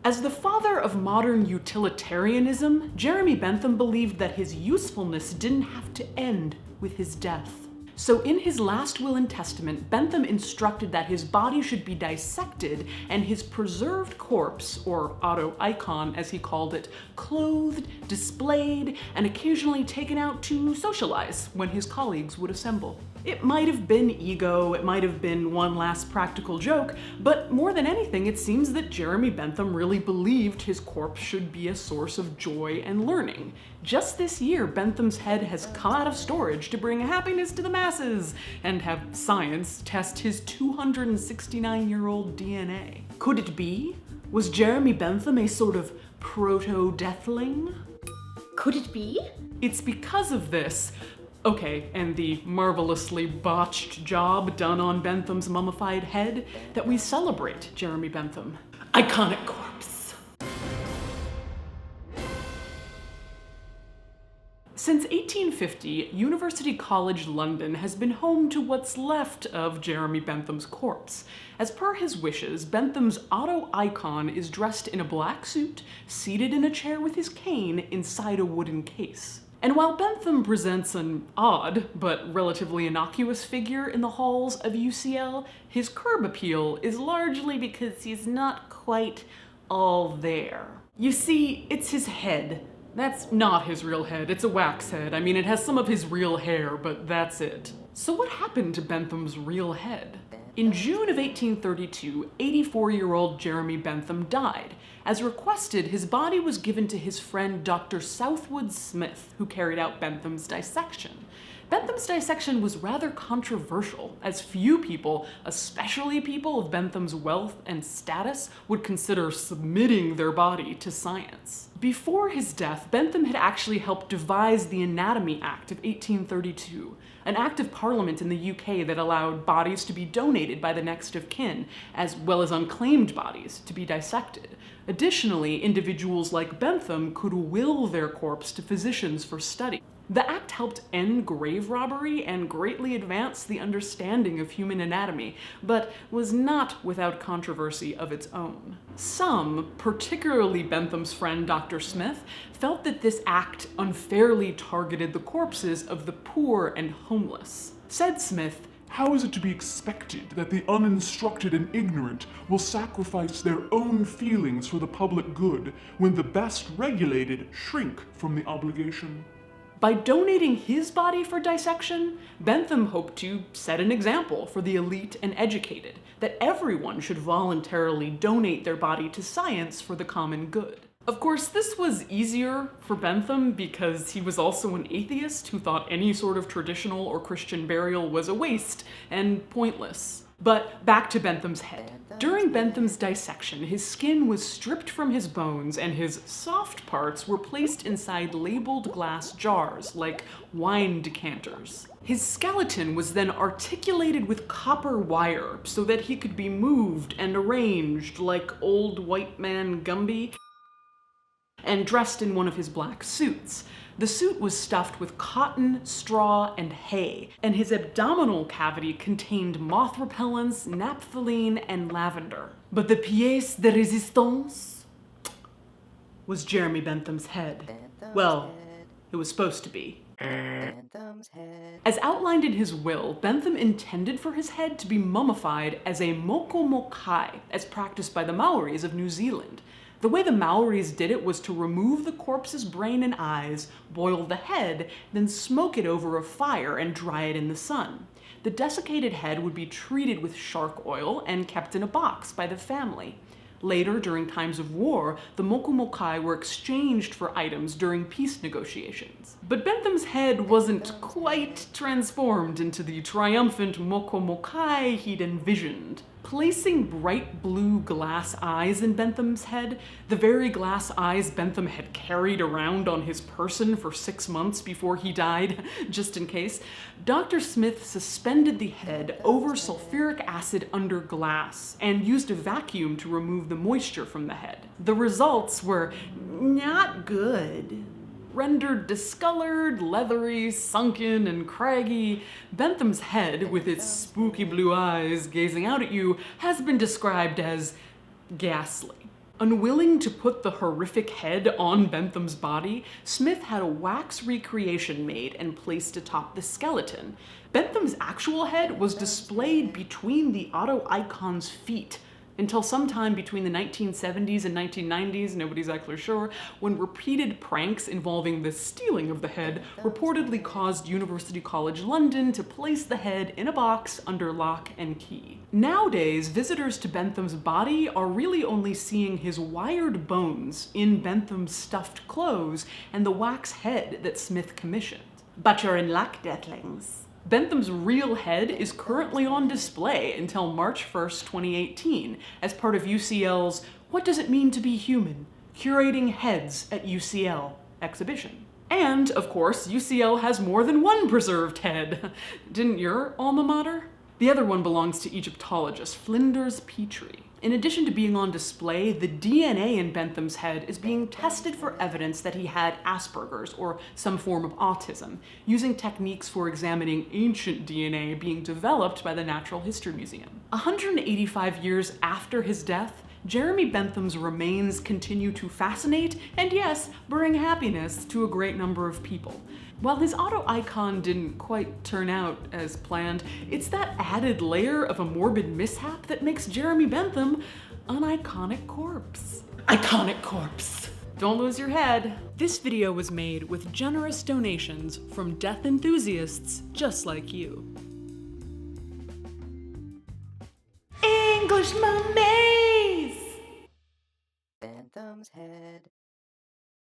As the father of modern utilitarianism, Jeremy Bentham believed that his usefulness didn't have to end with his death. So in his last will and testament, Bentham instructed that his body should be dissected and his preserved corpse, or auto-icon as he called it, clothed, displayed, and occasionally taken out to socialize when his colleagues would assemble. It might have been ego, it might have been one last practical joke, but more than anything, it seems that Jeremy Bentham really believed his corpse should be a source of joy and learning. Just this year, Bentham's head has come out of storage to bring happiness to the masses and have science test his 269-year-old DNA. Could it be? Was Jeremy Bentham a sort of proto-deathling? Could it be? It's because of this. Okay, and the marvelously botched job done on Bentham's mummified head, that we celebrate Jeremy Bentham. Iconic corpse. Since 1850, University College London has been home to what's left of Jeremy Bentham's corpse. As per his wishes, Bentham's auto-icon is dressed in a black suit, seated in a chair with his cane inside a wooden case. And while Bentham presents an odd, but relatively innocuous figure in the halls of UCL, his curb appeal is largely because he's not quite all there. You see, it's his head. That's not his real head, it's a wax head. I mean, it has some of his real hair, but that's it. So what happened to Bentham's real head? In June of 1832, 84-year-old Jeremy Bentham died. As requested, his body was given to his friend Dr. Southwood Smith, who carried out Bentham's dissection. Bentham's dissection was rather controversial, as few people, especially people of Bentham's wealth and status, would consider submitting their body to science. Before his death, Bentham had actually helped devise the Anatomy Act of 1832, an act of parliament in the UK that allowed bodies to be donated by the next of kin, as well as unclaimed bodies to be dissected. Additionally, individuals like Bentham could will their corpse to physicians for study. The act helped end grave robbery and greatly advance the understanding of human anatomy, but was not without controversy of its own. Some, particularly Bentham's friend Dr. Smith, felt that this act unfairly targeted the corpses of the poor and homeless. Said Smith, "How is it to be expected that the uninstructed and ignorant will sacrifice their own feelings for the public good when the best regulated shrink from the obligation?" By donating his body for dissection, Bentham hoped to set an example for the elite and educated, that everyone should voluntarily donate their body to science for the common good. Of course, this was easier for Bentham because he was also an atheist who thought any sort of traditional or Christian burial was a waste and pointless. But back to Bentham's head. During Bentham's dissection, his skin was stripped from his bones and his soft parts were placed inside labeled glass jars, like wine decanters. His skeleton was then articulated with copper wire so that he could be moved and arranged like old white man Gumby, and dressed in one of his black suits. The suit was stuffed with cotton, straw, and hay, and his abdominal cavity contained moth repellents, naphthalene, and lavender. But the pièce de résistance was Jeremy Bentham's head. Well, it was supposed to be. As outlined in his will, Bentham intended for his head to be mummified as a Mokomokai, as practiced by the Maoris of New Zealand. The way the Maoris did it was to remove the corpse's brain and eyes, boil the head, then smoke it over a fire and dry it in the sun. The desiccated head would be treated with shark oil and kept in a box by the family. Later, during times of war, the Mokomokai were exchanged for items during peace negotiations. But Bentham's head wasn't quite transformed into the triumphant Mokomokai he'd envisioned. Placing bright blue glass eyes in Bentham's head, the very glass eyes Bentham had carried around on his person for 6 months before he died, just in case, Dr. Smith suspended the head over sulfuric acid under glass and used a vacuum to remove the moisture from the head. The results were not good. Rendered discolored, leathery, sunken, and craggy, Bentham's head, with its spooky blue eyes gazing out at you, has been described as ghastly. Unwilling to put the horrific head on Bentham's body, Smith had a wax recreation made and placed atop the skeleton. Bentham's actual head was displayed between the auto-icon's feet until sometime between the 1970s and 1990s, nobody's actually sure, when repeated pranks involving the stealing of the head reportedly caused University College London to place the head in a box under lock and key. Nowadays, visitors to Bentham's body are really only seeing his wired bones in Bentham's stuffed clothes and the wax head that Smith commissioned. But you're in luck, deathlings. Bentham's real head is currently on display until March 1st, 2018, as part of UCL's What Does It Mean to Be Human? Curating Heads at UCL exhibition. And, of course, UCL has more than one preserved head. Didn't your alma mater? The other one belongs to Egyptologist Flinders Petrie. In addition to being on display, the DNA in Bentham's head is being tested for evidence that he had Asperger's or some form of autism, using techniques for examining ancient DNA being developed by the Natural History Museum. 185 years after his death, Jeremy Bentham's remains continue to fascinate and, yes, bring happiness to a great number of people. While his auto-icon didn't quite turn out as planned, it's that added layer of a morbid mishap that makes Jeremy Bentham an iconic corpse. Iconic corpse! Don't lose your head. This video was made with generous donations from death enthusiasts just like you. English mummy!